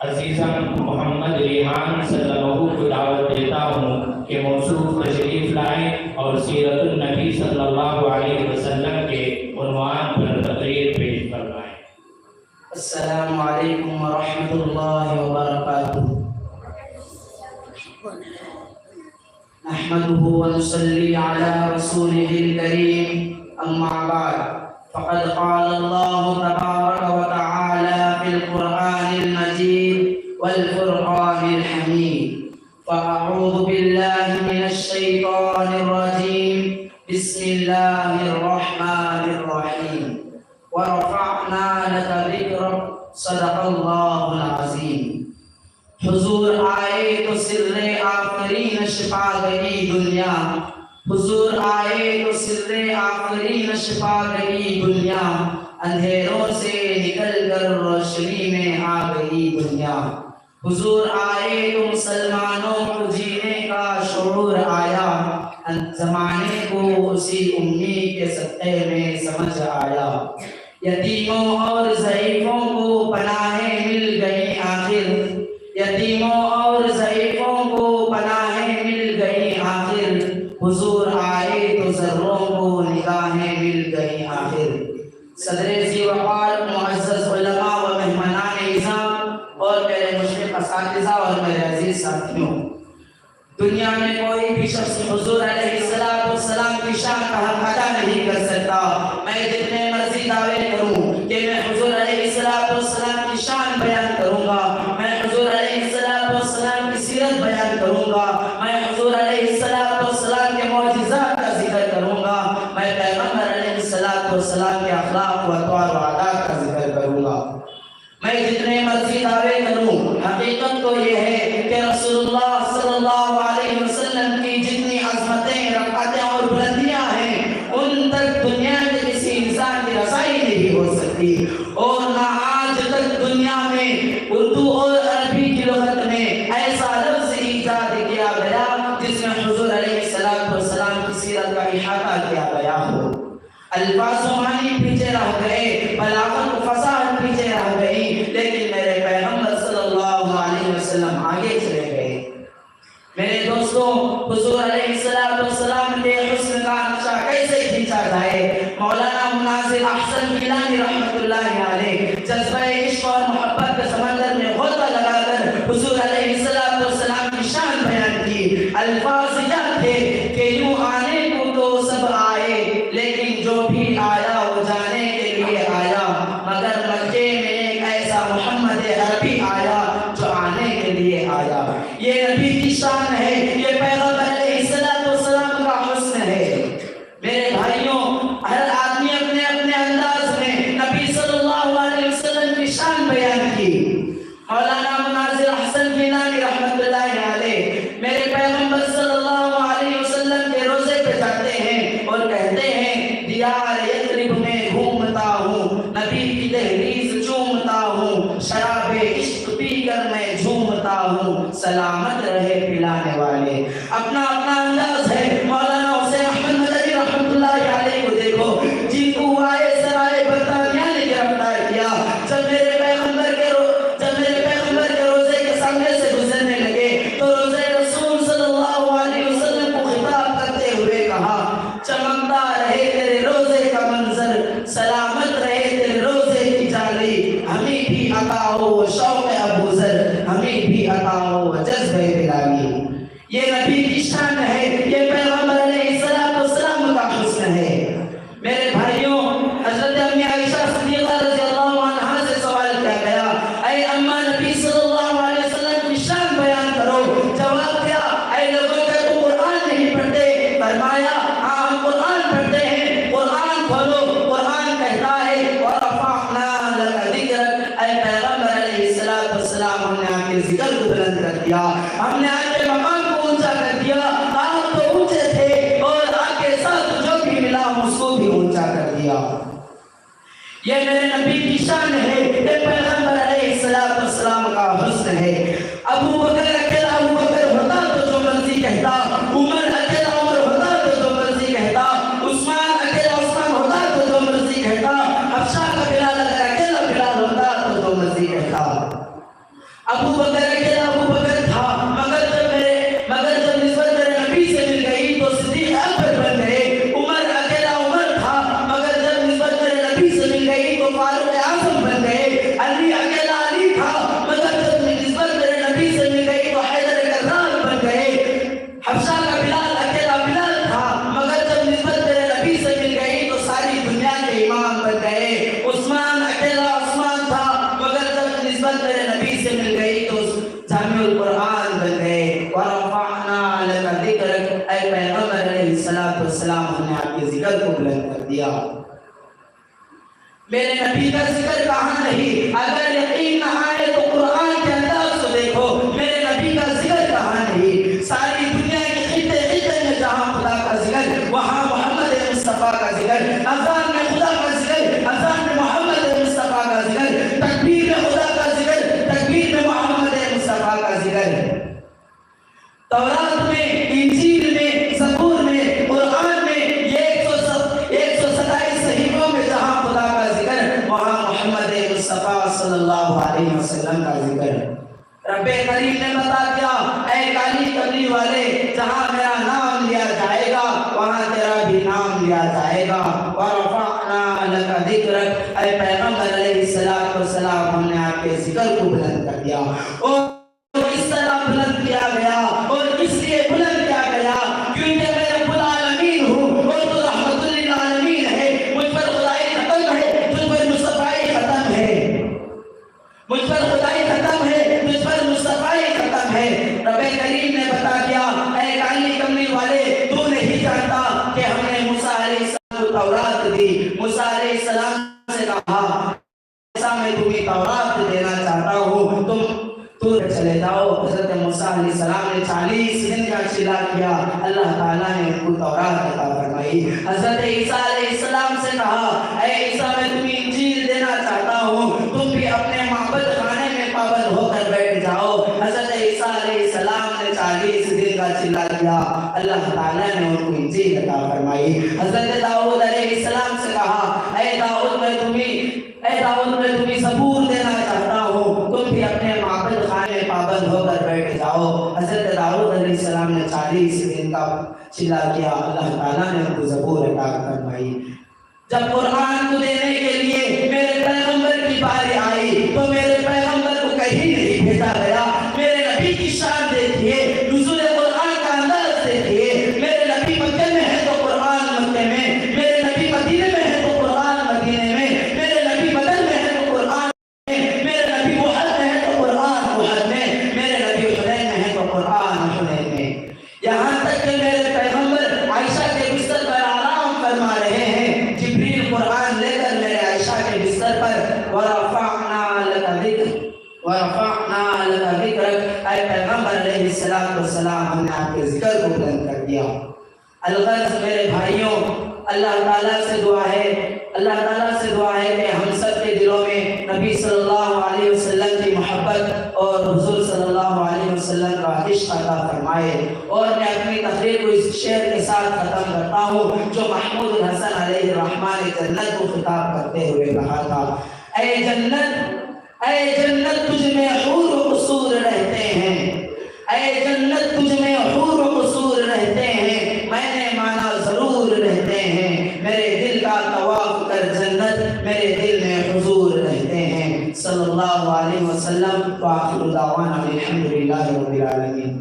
عزیزم محمد ریحان صلی اللہ کو دعوت دیتا ہوں کہ موصوف تشریف لائیں اور سیرت النبی صلی اللہ علیہ وسلم کے عنوان پر تقریر پیش فرمائیں۔ السلام علیکم ورحمۃ اللہ وبرکاتہ۔ نحمده ونصلي على رسوله الكريم، أما بعد فقد قال الله تبارك وتعالى في القرآن المجيد والفرقان الحميد: فأعوذ بالله من الشيطان الرجيم، بسم الله الرحمن الرحيم، ورفعنا لك ذكرك، صدق الله العظيم۔ حضور آئے تو سر آفرین شفا گئی دنیا، حضور آئے تو سر آفرین شفا گئی دنیا، اندھیروں سے نکل کر روشنی میں آ گئی دنیا۔ حضور آئے تو مسلمانوں کو جینے کا شعور آیا، زمانے کو اسی امی کے صدقے میں سمجھ آیا۔ یتیموں اور ضعیفوں کو پناہیں مل گئی آخر، یتیموں اور ضعیفوں کو پناہیں مل گئی آخر، حضور آئے تو ذروں کو نگاہیں مل گئی آخر۔ صدر ذی وقار معزز علماء و مہمانان اعظام اور میرے مشرق اساتذہ اور میرے عزیز ساتھیوں، دنیا میں کوئی بھی شخص حضور علیہ السلام کی شان کا حق ادا نہیں کر سکتا۔ میں جتنے مرضی دعوے کروں کہ میں حضور علیہ السلام کی شان بیان کروں گا، میں حضور علیہ السلام کی سیرت بیان کروں گا، میں حضور علیہ السلام کے معجزات کا ذکر کروں گا، میں پیغمبر علیہ السلام کے اخلاق و اطوار و عادات کا ذکر کروں گا، میں جتنے مرضی دعوے کروں، حقیقت تو یہ ہے کہ رسول اللہ صلی اللہ علیہ وسلم کی جتنی عظمتیں، رفعتیں اور بلندیاں ہیں، ان تک دنیا کے کسی انسان کی رسائی نہیں ہو سکتی، اور نہ آج تک دنیا میں اردو اور عربی کی لغت میں ایسا لفظ ایجاد کیا گیا جس میں حضور علیہ السلام کی سیرت کا احاطہ کیا گیا ہو۔ الفاظ و معنی پیچھے رہ گئے، بلاغت و فصاحت پیچھے رہ گئی، لیکن میرے پیغمبر صلی اللہ علیہ وسلم آگے چلے گئے۔ میرے دوستوں، حضور علیہ السلام کے حسن کا نقشہ کیسے کھینچا جائے؟ مولانا مناظر احسن گیلانی رحمۃ اللہ علیہ جذبہ عشق اور محبت کے سمندر میں غوطہ لگا کر حضور علیہ السلام کی شان بیان کی۔ الفاظ یہ تھے کہ یوں آنے کو تو سب آئے، لیکن جو بھی آیا وہ جانے کے لیے آیا، مگر مکے میں ایک ایسا محمد عربی آیا جو آنے کے لیے آیا۔ یہ نبی کی شان ہے، یہ پیغمبر علیہ السلام کا حسن ہے۔ میرے بھائیوں، ہر آدمی اپنے اپنے انداز میں نبی صلی اللہ علیہ وسلم کی شان بیان کی۔ مولانا مناظر احسن گیلانی رحمۃ اللہ علیہ میرے پیغمبر صلی اللہ علیہ وسلم کے روزے پہ جاتے ہیں اور کہتے ہیں، دیار یثرب میں گھومتا ہوں، نبی کی دہلیز چومتا ہوں، شراب عشق پی کر میں جھومتا ہوں، سلامت رہے پلانے والے۔ اپنا اپنا انداز ہے۔ مولانا حسین احمد مدنی رحمۃ اللہ علیہ کو دیکھو، جن کو آئے سرائے برطانیہ نے گرفتار کیا، جب میرے پیغمبر کے روزے کے سامنے سے گزرنے لگے تو روزے رسول صلی اللہ علیہ وسلم کو خطاب کرتے ہوئے کہا، چمکتا رہے تیرے روزے کا منظر، سلامت رہے تیرے روزے کی جالی، ہمیں بھی عطا ہو وہ شوق ابو ذر، ہمیں بھی عطا ہو وہ جذبہ بلالی۔ یہ نبی کی شان ہے، یہ پیغمبر علیہ السلام کا حسن ہے۔ میرے بھائیوں، حضرت امی عائشہ صدیقہ رضی اللہ عنہا سے سوال کیا گیا، اے اماں نبی صلی اللہ علیہ وسلم کی شان بیان کرو۔ جواب کیا، اے لوگوں کہ تم قرآن نہیں پڑھتے؟ فرمایا، ہاں ہم قرآن پڑھتے ہیں، قرآن کھولو، قرآن کہتا ہے وَرَفَعْنَا لَكَ ذِكْرَكَ، اے پیغمبر علیہ السلام، ہم نے آپ کے ذکر کو بلند کر دیا، ہم نے آپ کے مقام کو اونچا کر دیا۔ آپ تو اونچے تھے اور آپ کے ساتھ جو بھی ملا اس کو بھی اونچا کر دیا۔ یہ میرے نبی کی شان ہے، یہ پیغمبر علیہ السلام کا حسن ہے۔ ابو بکر اکیلا ابو بکر ہوتا تو جو مرضی کہتا، عمر اکیلا عمر ہوتا تو جو مرضی کہتا، عثمان اکیلا عثمان ہوتا تو جو مرضی کہتا، حبشہ کا بلال اگر اکیلا بلال ہوتا تو جو مرضی کہتا۔ تھا. ابو بکر اکیلا ابو بکر تھا، مگر جب نسبت میرے نبی سے مل گئی تو صدیق اکبر بن گئے. عمر اکیلا عمر تھا، مگر جب نسبت میرے نبی سے مل گئی تو فاروق اعظم بن گئے. علی اکیلا علی تھا، مگر جب نسبت میرے نبی سے مل گئی تو حیدر کرار بن گئے. حبشہ کا بلال اکیلا بلال تھا، مگر جب نسبت میرے نبی سے مل گئی تو ساری دنیا کے امام بن گئے. عثمان اکیلا عثمان تھا، مگر جب نسبت میرے نبی سے مل گئی تو جامع القرآن بن گئے. ورفعنا لك ذکرک، اے پیغمبر علیہ السلام ہم نے آپ کے ذکر کو بلند کر دیا. میرے نبی کا ذکر کہاں نہیں؟ اگر یقین نہ آئے تو قرآن کے انداز کو دیکھو، میرے نبی کا ذکر کہاں نہیں؟ ساری دنیا کے خطے میں جہاں خدا کا ذکر وہاں محمد مصطفیٰ کا ذکر. اذان میں خدا کا ذکر، اذان میں محمد مصطفیٰ کا ذکر. تکبیر میں خدا کا ذکر، تکبیر میں محمد مصطفیٰ کا ذکر. تورات میں، انجیل میں، زبور میں، قرآن میں، یہ 127 صحیفوں میں جہاں خدا کا ذکر وہاں محمد مصطفیٰ صلی اللہ علیہ وسلم کا ذکر. رب کریم نے بتا دیا، اے کالی کملی والے، جہاں میرا نام لیا جائے گا وہاں تیرا بھی نام لیا جائے گا. ورفعنا لک ذکرک، اے پیغمبر علیہ السلام ہم نے آپ کے ذکر کو بلند کر دیا. اور اس طرح بلند کیا گیا، اور اس لیے بلند کیا گیا کیونکہ میں رب العالمین ہوں اور تو رحمت للعالمین ہے. مجھ پر خدائی ختم ہے، تجھ پر مصطفیٰ ختم ہے. مجھ پر خدائی ختم ہے، تجھ پر مصطفیٰ ختم ہے. رب کریم نے بتا دیا، اے کالی کملی والے، تو نہیں جانتا کہ ہم نے موسیٰ علیہ السلام کو تورات دی. موسیٰ علیہ السلام سے کہا، ایسا میں تمہیں تورات دینا چاہتا ہوں، تم چلے جاؤ. حضرت موسیٰ علیہ السلام نے 40 دن کا چلا کیا، اللہ تعالیٰ نے ان کو تورات عطا فرمائی. حضرت عیسیٰ علیہ السلام سے کہا، اے عیسیٰ میں تمہیں انجیل دینا چاہتا ہوں، تم بھی اپنے معبد خانے میں پابند ہو کر بیٹھ جاؤ. حضرت عیسیٰ علیہ السلام نے 40 دن کا چلا کیا، اللہ تعالیٰ نے ان کو انجیل عطا فرمائی. حضرت داؤد علیہ السلام سے کہا، اے داؤد میں تمہیں زبور دینا چاہتا ہوں، تم بھی اپنے معبد خانے میں پابند ہو کر بیٹھ جاؤ. حضرت داؤد علیہ السلام نے 40 دن کا چلا کیا، اللہ تعالیٰ نے ان کو زبور عطا فرمائی. جب قرآن کو دینے کے لیے میرے پیغمبر کی باری آئی تو میرے پیغمبر کو کہیں نہیں بھیجا گیا. میرے نبی کی شان دیکھیے، نزول قرآن کا انداز دیکھیے. میرے نبی مکے میں ہے تو قرآن مکے میں، میرے نبی مدینے میں ہے تو قرآن مدینے میں، میرے نبی بدر میں ہے تو قرآن میں، میرے نبی احد میں ہے تو قرآن احد میں، میرے نبی حنین میں ہے تو قرآن حنین میں. یہاں تک کہ میرے پیغمبر عائشہ کے بستر پر آرام فرما رہے ہیں، جبریل قرآن لے کر میرے عائشہ کے بستر پر ورفعنا لک ذکرک، اے پیغمبر علیہ السلام ہم نے آپ کے ذکر کو بلند کر دیا. الغرض میرے بھائیوں، اللہ تعالیٰ سے دعا ہے کہ ہم سب کے دلوں میں نبی صلی اللہ علیہ وسلم کی محبت اور حضور صلی اللہ علیہ وسلم کا عشق عطا فرمائے. اور میں اپنی تقریر کو اس شعر کے ساتھ ختم کرتا ہوں جو محمود الحسن علیہ الرحمن جنت کو خطاب کرتے ہوئے کہا تھا، اے جنت تجھ میں حور و قصور رہتے ہیں، اے جنت تجھ میں حور و قصور رہتے ہیں، میں نے مانا ضرور رہتے ہیں، میرے دل کا طواف کر جنت میرے دل میں حضور رہتے ہیں. صلی اللہ علیہ وسلم. وآخر دعوانا الحمدللہ رب العالمین.